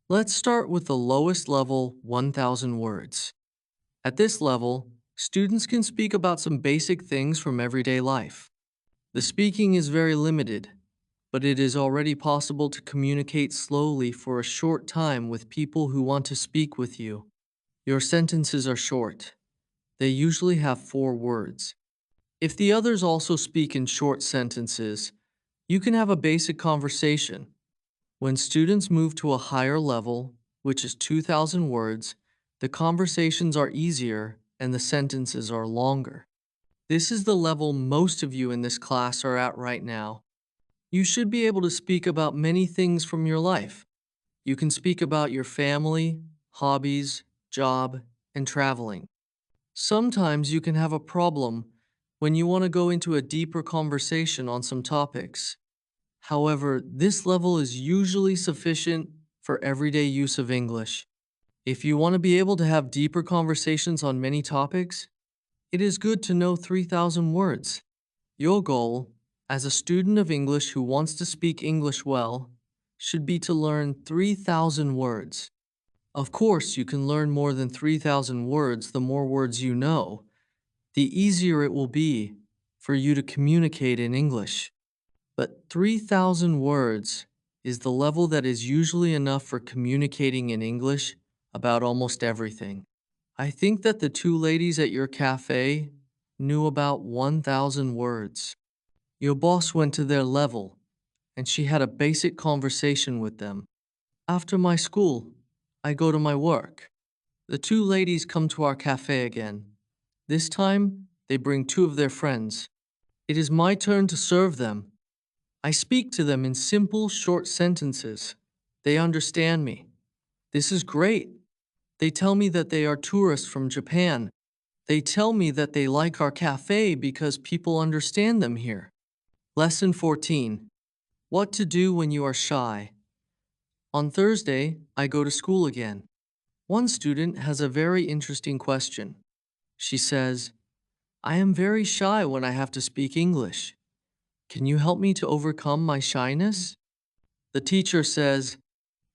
Let's start with the lowest level, 1,000 words. At this level, students can speak about some basic things from everyday life. The speaking is very limited, but it is already possible to communicate slowly for a short time with people who want to speak with you. Your sentences are short. They usually have 4 words. If the others also speak in short sentences, you can have a basic conversation. When students move to a higher level, which is 2,000 words, the conversations are easier and the sentences are longer. This is the level most of you in this class are at right now. You should be able to speak about many things from your life. You can speak about your family, hobbies, job, and traveling. Sometimes you can have a problem when you want to go into a deeper conversation on some topics. However, this level is usually sufficient for everyday use of English. If you want to be able to have deeper conversations on many topics, it is good to know 3,000 words. Your goal, as a student of English who wants to speak English well, should be to learn 3,000 words. Of course, you can learn more than 3,000 words the more words you know, the easier it will be for you to communicate in English. But 3,000 words is the level that is usually enough for communicating in English about almost everything. I think that the two ladies at your cafe knew about 1,000 words. Your boss went to their level, and she had a basic conversation with them. After my school, I go to my work. The two ladies come to our cafe again. This time, they bring 2 of their friends. It is my turn to serve them. I speak to them in simple, short sentences. They understand me. This is great. They tell me that they are tourists from Japan. They tell me that they like our cafe because people understand them here. Lesson 14. What to do when you are shy. On Thursday, I go to school again. One student has a very interesting question. She says, "I am very shy when I have to speak English. Can you help me to overcome my shyness?" The teacher says,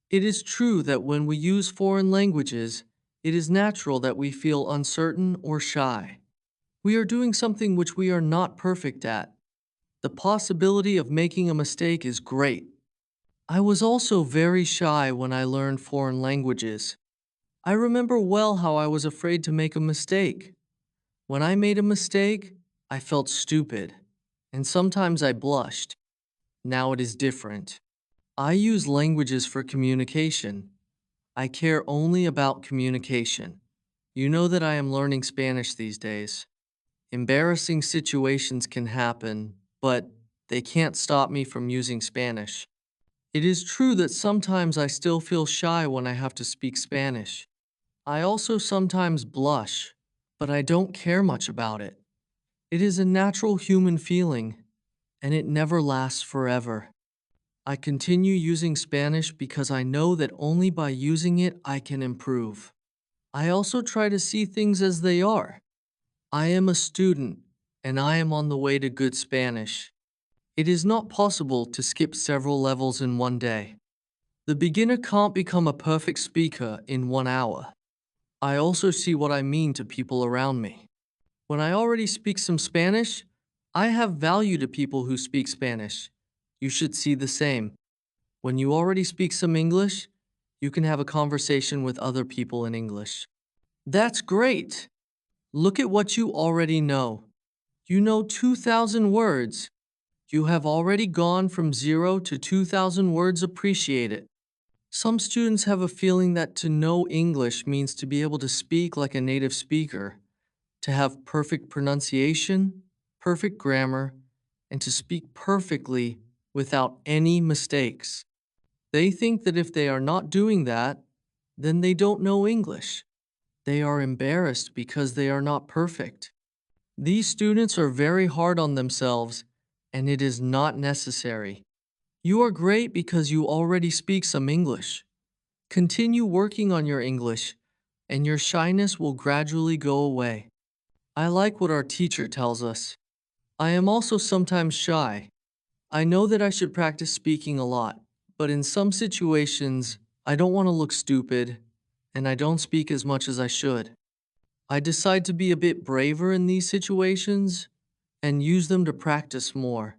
"It is true that when we use foreign languages, it is natural that we feel uncertain or shy. We are doing something which we are not perfect at. The possibility of making a mistake is great. I was also very shy when I learned foreign languages. I remember well how I was afraid to make a mistake. When I made a mistake, I felt stupid, and sometimes I blushed. Now it is different. I use languages for communication. I care only about communication. You know that I am learning Spanish these days. Embarrassing situations can happen, but they can't stop me from using Spanish. It is true that sometimes I still feel shy when I have to speak Spanish. I also sometimes blush, but I don't care much about it. It is a natural human feeling, and it never lasts forever. I continue using Spanish because I know that only by using it I can improve. I also try to see things as they are. I am a student, and I am on the way to good Spanish. It is not possible to skip several levels in one day. The beginner can't become a perfect speaker in 1 hour. I also see what I mean to people around me. When I already speak some Spanish, I have value to people who speak Spanish. You should see the same. When you already speak some English, you can have a conversation with other people in English. That's great! Look at what you already know. You know 2,000 words. You have already gone from 0 to 2,000 words. Appreciate it. Some students have a feeling that to know English means to be able to speak like a native speaker, to have perfect pronunciation, perfect grammar, and to speak perfectly without any mistakes. They think that if they are not doing that, then they don't know English. They are embarrassed because they are not perfect. These students are very hard on themselves, and it is not necessary. You are great because you already speak some English. Continue working on your English, and your shyness will gradually go away. I like what our teacher tells us. I am also sometimes shy. I know that I should practice speaking a lot, but in some situations, I don't want to look stupid, and I don't speak as much as I should. I decide to be a bit braver in these situations and use them to practice more.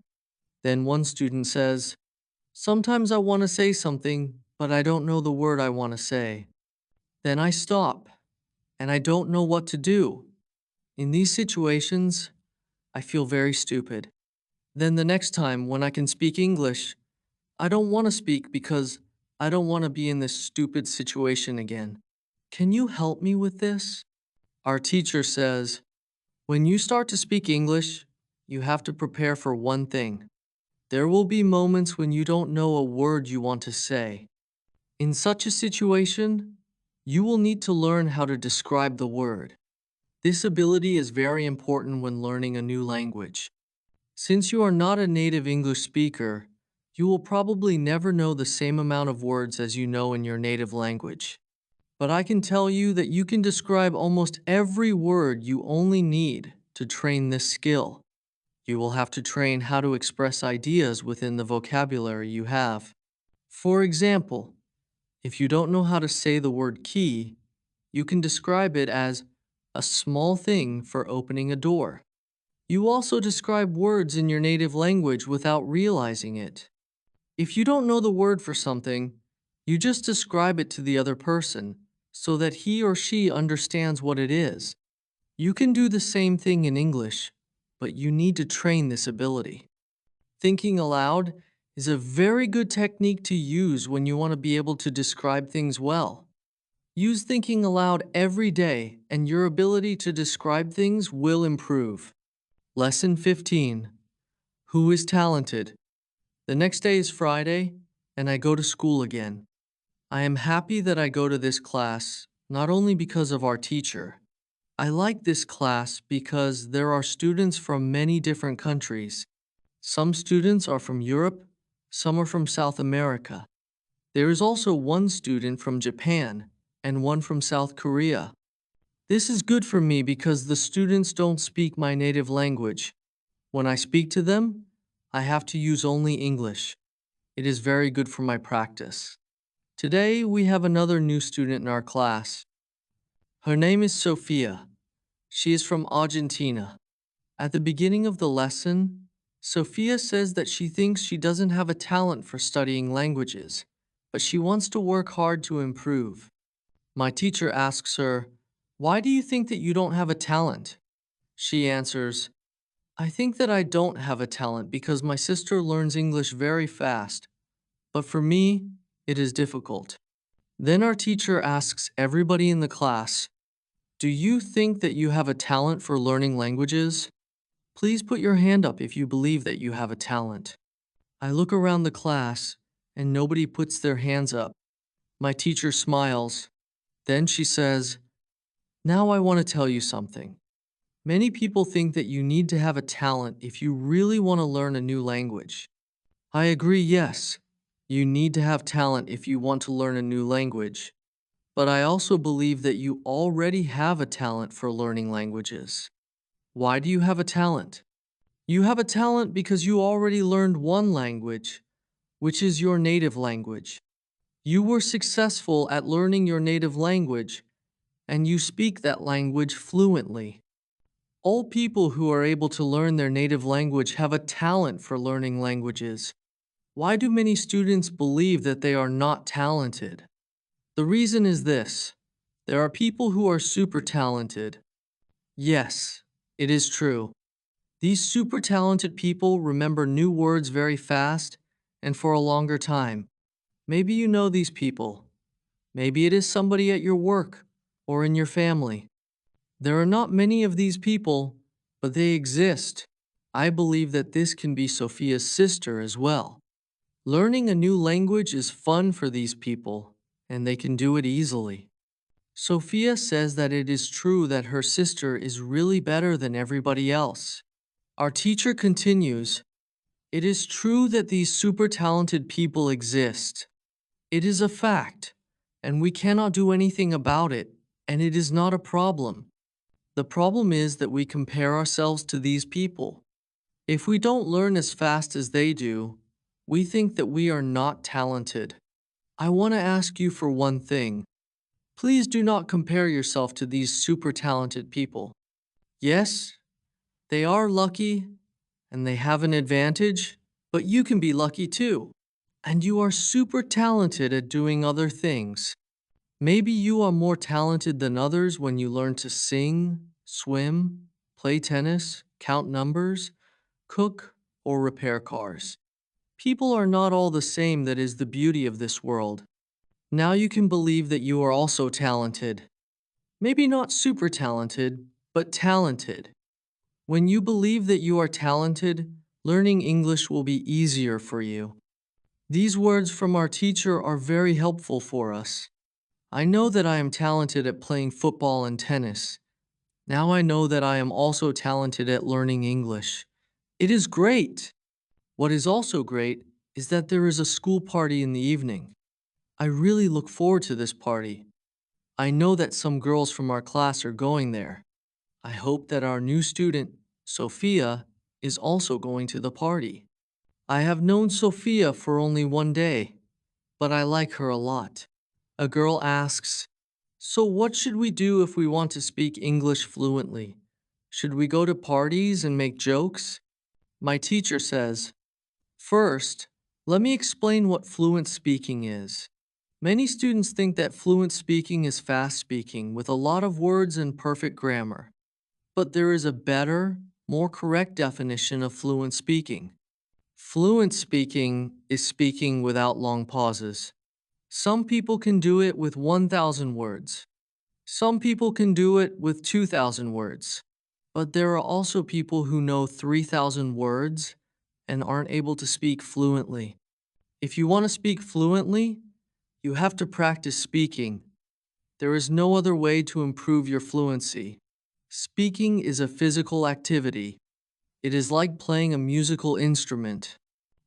Then one student says, "Sometimes I want to say something, but I don't know the word I want to say." Then I stop, and I don't know what to do. In these situations, I feel very stupid. Then the next time when I can speak English, I don't want to speak because I don't want to be in this stupid situation again. Can you help me with this? Our teacher says, when you start to speak English, you have to prepare for one thing. There will be moments when you don't know a word you want to say. In such a situation, you will need to learn how to describe the word. This ability is very important when learning a new language. Since you are not a native English speaker, you will probably never know the same amount of words as you know in your native language. But I can tell you that you can describe almost every word you only need to train this skill. You will have to train how to express ideas within the vocabulary you have. For example, if you don't know how to say the word key, you can describe it as a small thing for opening a door. You also describe words in your native language without realizing it. If you don't know the word for something, you just describe it to the other person so that he or she understands what it is. You can do the same thing in English, but you need to train this ability. Thinking aloud is a very good technique to use when you want to be able to describe things well. Use thinking aloud every day, and your ability to describe things will improve. Lesson 15. Who is talented? The next day is Friday, and I go to school again. I am happy that I go to this class, not only because of our teacher. I like this class because there are students from many different countries. Some students are from Europe, some are from South America. There is also one student from Japan and one from South Korea. This is good for me because the students don't speak my native language. When I speak to them, I have to use only English. It is very good for my practice. Today, we have another new student in our class. Her name is Sophia. She is from Argentina. At the beginning of the lesson, Sophia says that she thinks she doesn't have a talent for studying languages, but she wants to work hard to improve. My teacher asks her, "Why do you think that you don't have a talent?" She answers, I think that I don't have a talent because my sister learns English very fast, but for me, it is difficult. Then our teacher asks everybody in the class, "Do you think that you have a talent for learning languages? Please put your hand up if you believe that you have a talent." I look around the class and nobody puts their hands up. My teacher smiles. Then she says, "Now I want to tell you something. Many people think that you need to have a talent if you really want to learn a new language. I agree, yes, you need to have talent if you want to learn a new language. But I also believe that you already have a talent for learning languages. Why do you have a talent? You have a talent because you already learned one language, which is your native language. You were successful at learning your native language, and you speak that language fluently. All people who are able to learn their native language have a talent for learning languages. Why do many students believe that they are not talented? The reason is this. There are people who are super talented. Yes, it is true. These super talented people remember new words very fast and for a longer time. Maybe you know these people. Maybe it is somebody at your work or in your family. There are not many of these people, but they exist. I believe that this can be Sophia's sister as well. Learning a new language is fun for these people, and they can do it easily. Sophia says that it is true that her sister is really better than everybody else. Our teacher continues, "It is true that these super talented people exist. It is a fact, and we cannot do anything about it, and it is not a problem. The problem is that we compare ourselves to these people. If we don't learn as fast as they do, we think that we are not talented. I want to ask you for one thing. Please do not compare yourself to these super talented people. Yes, they are lucky and they have an advantage, but you can be lucky too. And you are super talented at doing other things. Maybe you are more talented than others when you learn to sing, swim, play tennis, count numbers, cook, or repair cars. People are not all the same. That is the beauty of this world. Now you can believe that you are also talented. Maybe not super talented, but talented. When you believe that you are talented, learning English will be easier for you. These words from our teacher are very helpful for us. I know that I am talented at playing football and tennis. Now I know that I am also talented at learning English. It is great! What is also great is that there is a school party in the evening. I really look forward to this party. I know that some girls from our class are going there. I hope that our new student, Sophia, is also going to the party. I have known Sophia for only one day, but I like her a lot. A girl asks, "So what should we do if we want to speak English fluently? Should we go to parties and make jokes?" My teacher says, "First, let me explain what fluent speaking is. Many students think that fluent speaking is fast speaking with a lot of words and perfect grammar. But there is a better, more correct definition of fluent speaking. Fluent speaking is speaking without long pauses. Some people can do it with 1,000 words. Some people can do it with 2,000 words. But there are also people who know 3,000 words and aren't able to speak fluently. If you want to speak fluently, you have to practice speaking. There is no other way to improve your fluency. Speaking is a physical activity. It is like playing a musical instrument.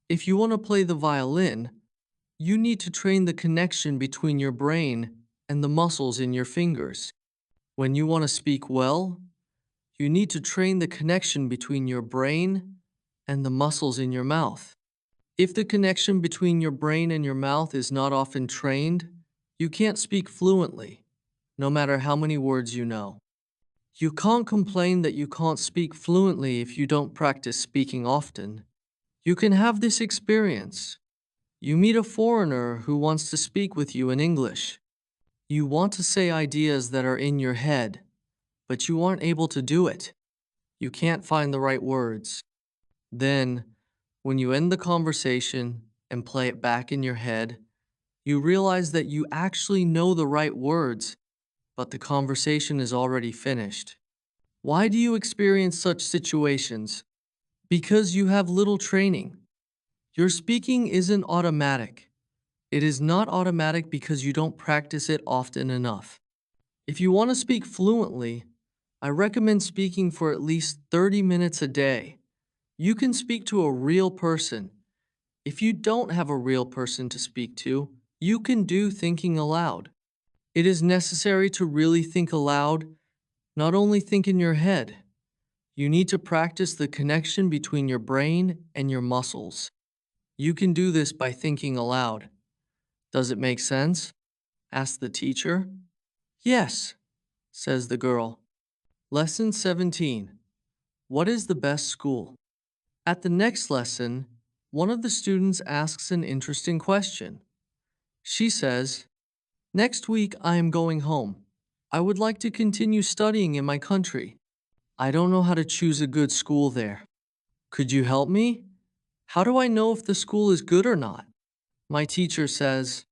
If you want to play the violin, you need to train the connection between your brain and the muscles in your fingers. When you want to speak well, you need to train the connection between your brain and the muscles in your mouth. If the connection between your brain and your mouth is not often trained, you can't speak fluently, no matter how many words you know. You can't complain that you can't speak fluently if you don't practice speaking often. You can have this experience. You meet a foreigner who wants to speak with you in English. You want to say ideas that are in your head, but you aren't able to do it. You can't find the right words. Then, when you end the conversation and play it back in your head, you realize that you actually know the right words, but the conversation is already finished. Why do you experience such situations? Because you have little training. Your speaking isn't automatic. It is not automatic because you don't practice it often enough. If you want to speak fluently, I recommend speaking for at least 30 minutes a day. You can speak to a real person. If you don't have a real person to speak to, you can do thinking aloud. It is necessary to really think aloud, not only think in your head. You need to practice the connection between your brain and your muscles. You can do this by thinking aloud. Does it make sense? Asked the teacher. Yes, says the girl. Lesson 17. What is the best school? At the next lesson, one of the students asks an interesting question. She says, "Next week I am going home. I would like to continue studying in my country. I don't know how to choose a good school there. Could you help me? How do I know if the school is good or not?" My teacher says,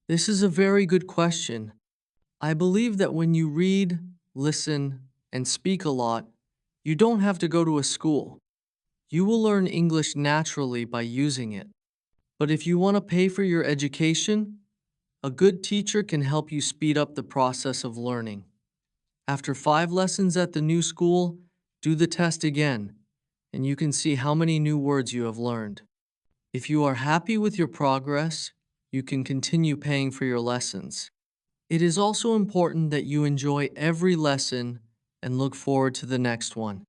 "This is a very good question. I believe that when you read, listen, and speak a lot, you don't have to go to a school. You will learn English naturally by using it. But if you want to pay for your education, a good teacher can help you speed up the process of learning. After 5 lessons at the new school, do the test again, and you can see how many new words you have learned. If you are happy with your progress, you can continue paying for your lessons. It is also important that you enjoy every lesson and look forward to the next one.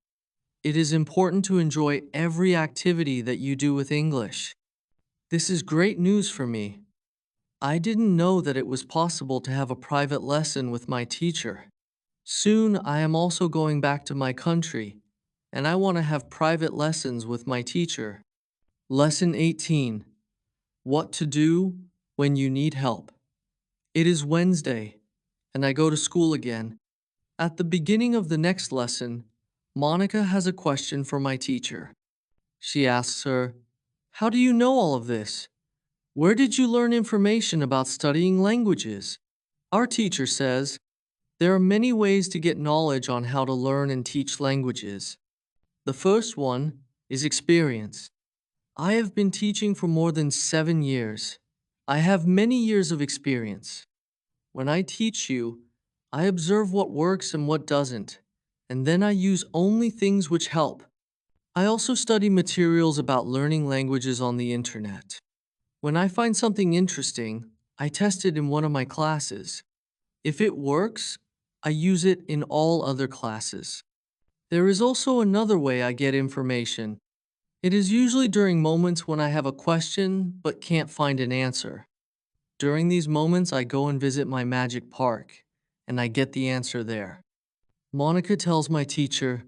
It is important to enjoy every activity that you do with English. This is great news for me. I didn't know that it was possible to have a private lesson with my teacher. Soon I am also going back to my country, and I want to have private lessons with my teacher. Lesson 18. What to do when you need help. It is Wednesday, and I go to school again. At the beginning of the next lesson, Monica has a question for my teacher. She asks her, "How do you know all of this? Where did you learn information about studying languages?" Our teacher says, there are many ways to get knowledge on how to learn and teach languages. The first one is experience. I have been teaching for more than 7 years. I have many years of experience. When I teach you, I observe what works and what doesn't, and then I use only things which help. I also study materials about learning languages on the internet. When I find something interesting, I test it in one of my classes. If it works, I use it in all other classes. There is also another way I get information. It is usually during moments when I have a question but can't find an answer. During these moments, I go and visit my magic park, and I get the answer there. Monica tells my teacher,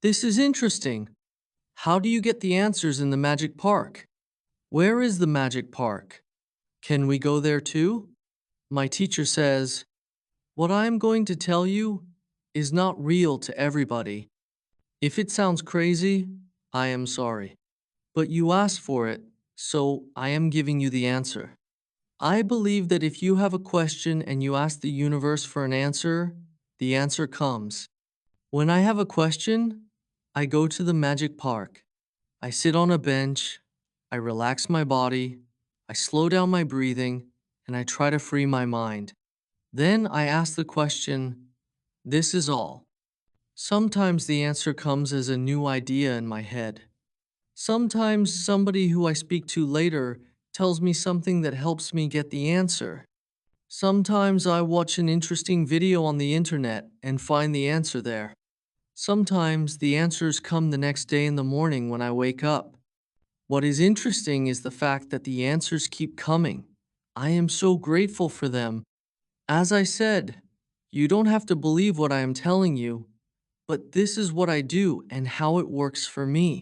"This is interesting. How do you get the answers in the magic park? Where is the magic park? Can we go there too?" My teacher says, "What I am going to tell you is not real to everybody. If it sounds crazy, I am sorry. But you asked for it, so I am giving you the answer. I believe that if you have a question and you ask the universe for an answer, the answer comes. When I have a question, I go to the magic park. I sit on a bench, I relax my body, I slow down my breathing, and I try to free my mind. Then I ask the question, this is all. Sometimes the answer comes as a new idea in my head. Sometimes somebody who I speak to later tells me something that helps me get the answer. Sometimes I watch an interesting video on the internet and find the answer there. Sometimes the answers come the next day in the morning when I wake up. What is interesting is the fact that the answers keep coming. I am so grateful for them. As I said, you don't have to believe what I am telling you, but this is what I do and how it works for me.